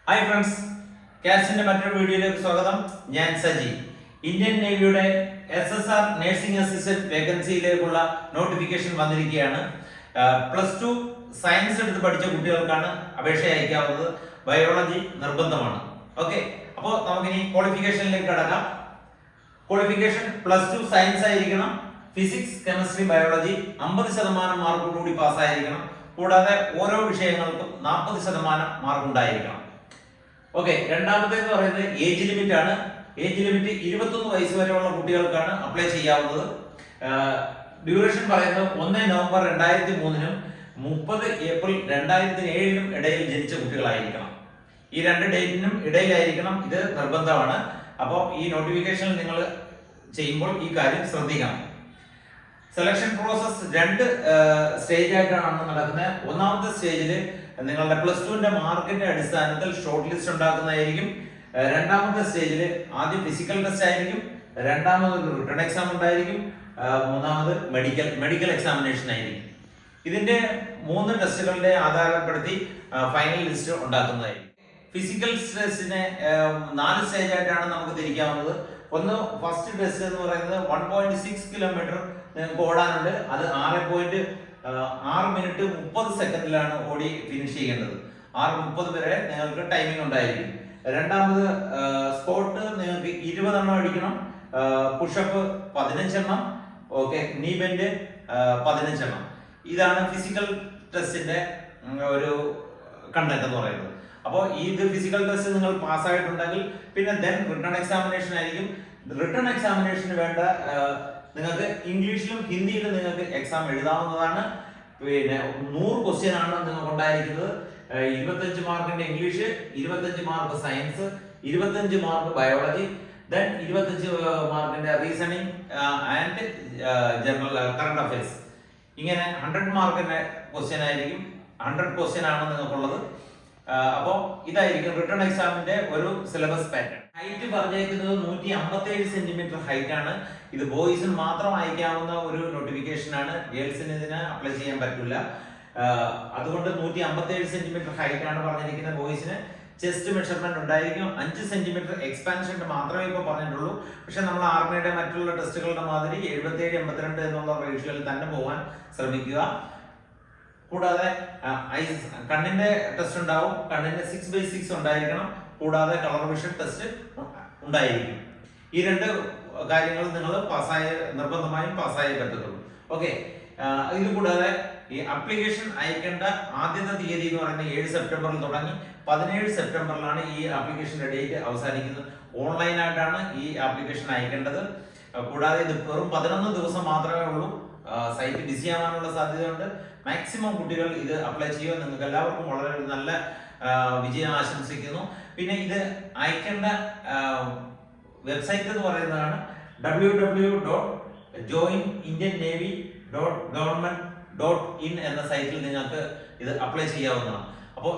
Hi friends, കാസിന്റെ മറ്റൊരു വീഡിയോയിലേക്ക് സ്വാഗതം. ഞാൻ സജി. ഇന്ത്യൻ നേവിയുടെ SSR നഴ്സിംഗ് അസിസ്റ്റന്റ് വേക്കൻസിയിലേക്കുള്ള നോട്ടിഫിക്കേഷൻ വന്നിരിക്കുകയാണ്. +2 സയൻസ് എടുത്ത് പഠിച്ച കുട്ടികൾക്കാണ് അപേക്ഷ അയക്കാവുന്നത്. ബയോളജി നിർബന്ധമാണ്. ഓക്കെ, അപ്പോൾ നമുക്കിനി ക്വാളിഫിക്കേഷനിലേക്ക് കടക്കാം. ക്വാളിഫിക്കേഷൻ +2 സയൻസ് ആയിരിക്കണം. Physics, chemistry, biology 50% മാർക്കോടുകൂടി പാസ്സായിരിക്കണം. കൂടാതെ ഓരോ വിഷയങ്ങൾക്കും 40% മാർക്ക് ഉണ്ടായിരിക്കണം. ഓക്കെ, രണ്ടാമത്തേന്ന് പറയുന്നത് ഏജ് ലിമിറ്റ് ആണ്. ഏജ് ലിമിറ്റ് 21 വയസ്സ് വരെയുള്ള കുട്ടികൾക്കാണ് അപ്ലൈ ചെയ്യാവുന്നത്. ഡ്യൂറേഷൻ പറയുന്നത് 1 നവംബർ 2003-നും 30 ഏപ്രിൽ 2007-നും ഇടയിൽ ജനിച്ച കുട്ടികളായിരിക്കണം. ഈ രണ്ട് ഡേറ്റിനും ഇടയിലായിരിക്കണം. ഇത് നിർബന്ധമാണ്. അപ്പോൾ ഈ നോട്ടിഫിക്കേഷൻ നിങ്ങൾ ചെയ്യുമ്പോൾ ഈ കാര്യം ശ്രദ്ധിക്കണം. സെലക്ഷൻ പ്രോസസ് 2 സ്റ്റേജ് ആയിട്ടാണ് നടക്കുന്നത്. ഒന്നാമത്തെ സ്റ്റേജിൽ നിങ്ങളുടെ +2ന്റെ മാർക്കിന്റെ അടിസ്ഥാനത്തിൽ ഷോർട്ട് ലിസ്റ്റ് ഉണ്ടാക്കുന്നതായിരിക്കും. രണ്ടാമത്തെ സ്റ്റേജിൽ ആദ്യം ഫിസിക്കൽ ടെസ്റ്റ് ആയിരിക്കും, രണ്ടാമത് റിട്ടൺ എക്സാം ഉണ്ടായിരിക്കും, മൂന്നാമത് മെഡിക്കൽ എക്സാമിനേഷൻ ആയിരിക്കും. ഇതിന്റെ 3 ടെസ്റ്റുകളുടെ ആധാരപ്പെടുത്തി ഫൈനൽ ലിസ്റ്റ് ഉണ്ടാക്കുന്നതായിരിക്കും. ഫിസിക്കൽ ടെസ്റ്റിനെ 4 സ്റ്റേജ് ആയിട്ടാണ് നമുക്ക് തിരിക്കാവുന്നത്. ഒന്ന്, ഫസ്റ്റ് ടെസ്റ്റ് എന്ന് പറയുന്നത് 1.6 കിലോമീറ്റർ നിങ്ങൾക്ക് ഓടാനുണ്ട്. അത് 6 മിനിറ്റ് 30 സെക്കൻഡിലാണ് ഓടി ഫിനിഷ് ചെയ്യേണ്ടത്. 6:30 വരെ നിങ്ങൾക്ക് ടൈമിംഗ് ഉണ്ടായിരിക്കും. രണ്ടാമത് സ്പോട്ട് നിങ്ങൾക്ക് 20 എണ്ണം അടിക്കണം. പുഷപ്പ് 15 എണ്ണം. ഓക്കെ, നീ ബെൻഡ് 15 എണ്ണം. ഇതാണ് ഫിസിക്കൽ ടെസ്റ്റിന്റെ ഒരു കണ്ടന്റ് എന്ന് പറയുന്നത്. അപ്പോൾ ഇത് ഫിസിക്കൽ ടെസ്റ്റ് നിങ്ങൾ പാസ്സായിട്ടുണ്ടെങ്കിൽ പിന്നെ റിട്ടൺ എക്സാമിനേഷൻ ആയിരിക്കും. റിട്ടൺ എക്സാമിനേഷന് വേണ്ട നിങ്ങൾക്ക് ഇംഗ്ലീഷിലും ഹിന്ദിയിലും നിങ്ങൾക്ക് എക്സാം എഴുതാവുന്നതാണ്. പിന്നെ 100 ക്വസ്റ്റ്യൻ ആണ് നിങ്ങൾക്ക് ഉണ്ടായിരിക്കുന്നത്. 25 മാർക്കിന്റെ English, 25 mark science, 25 mark biology, 25 മാർക്കിന്റെ reasoning and general current affairs. ഇങ്ങനെ 100 മാർക്കിന്റെ ക്വസ്റ്റ്യൻ ആയിരിക്കും. 100 ക്വസ്റ്റ്യൻ ആണ് നിങ്ങൾക്കുള്ളത്. അപ്പോൾ ഇതായിരിക്കും റിട്ടൺ എക്സാമിന്റെ ഒരു സിലബസ് പാറ്റേൺ. ഹൈറ്റ് പറഞ്ഞേക്കുന്നത് 157 സെന്റിമീറ്റർ ഹൈറ്റ് ആണ്. ഇത് ബോയ്സിന് മാത്രം അയക്കാവുന്ന ഒരു നോട്ടിഫിക്കേഷൻ ആണ്. ഗേൾസിന് ഇതിന് അപ്ലൈ ചെയ്യാൻ പറ്റില്ല. അതുകൊണ്ട് 157 സെന്റിമീറ്റർ ഹൈറ്റ് ആണ് പറഞ്ഞിരിക്കുന്നത് ബോയ്സിന്. ചെസ്റ്റ് മെഷർമെന്റ് ഉണ്ടായിരിക്കും. 5 സെന്റിമീറ്റർ എക്സ്പാൻഷൻ മാത്രമേ ഇപ്പോൾ പറഞ്ഞിട്ടുള്ളൂ. പക്ഷെ നമ്മൾ ആർമിയുടെ മറ്റുള്ള ടെസ്റ്റുകളുടെ മാതിരി 77-82 എന്നുള്ള റേഷ്യോയിൽ തന്നെ പോകാൻ ശ്രമിക്കുക. കൂടാതെ കണ്ണിന്റെ ടെസ്റ്റ് ഉണ്ടാവും. കണ്ണിന്റെ 6/6 ഉണ്ടായിരിക്കണം. കൂടാതെ കളർ വിഷൻ ടെസ്റ്റ് ഉണ്ടായിരിക്കും. ഈ 2 കാര്യങ്ങൾ നിങ്ങൾ നിർബന്ധമായും പാസ്സായേ പറ്റത്തുള്ളൂ. ഓക്കെ, ഇത് കൂടാതെ ഈ അപ്ലിക്കേഷൻ അയക്കേണ്ട ആദ്യത്തെ തീയതി എന്ന് പറയുന്നത് 7 സെപ്റ്റംബറിൽ തുടങ്ങി 17 സെപ്റ്റംബറിലാണ് ഈ ആപ്ലിക്കേഷന്റെ ഡേറ്റ് അവസാനിക്കുന്നത്. ഓൺലൈനായിട്ടാണ് ഈ ആപ്ലിക്കേഷൻ അയക്കേണ്ടത്. കൂടാതെ ഇത് വെറും 11 ദിവസം മാത്രമേ ഉള്ളൂ. സൈറ്റ് ബിസി ആവാനുള്ള സാധ്യതയുണ്ട്. മാക്സിമം കുട്ടികൾ ഇത് അപ്ലൈ ചെയ്യുക. നിങ്ങൾക്ക് എല്ലാവർക്കും വളരെ നല്ല വിജയം ആശംസിക്കുന്നു. പിന്നെ ഇത് അയക്കേണ്ട വെബ്സൈറ്റ് എന്ന് പറയുന്നതാണ് www.joinindiannavy.government.in എന്ന സൈറ്റിൽ നിങ്ങൾക്ക് ഇത് അപ്ലൈ ചെയ്യാവുന്നതാണ്. അപ്പോൾ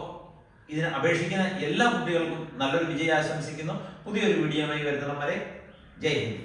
ഇതിന് അപേക്ഷിക്കുന്ന എല്ലാ കുട്ടികൾക്കും നല്ലൊരു വിജയം ആശംസിക്കുന്നു. പുതിയൊരു വീഡിയോയുമായി വരുന്നതും വരെ ജയ് ഹിന്ദ്.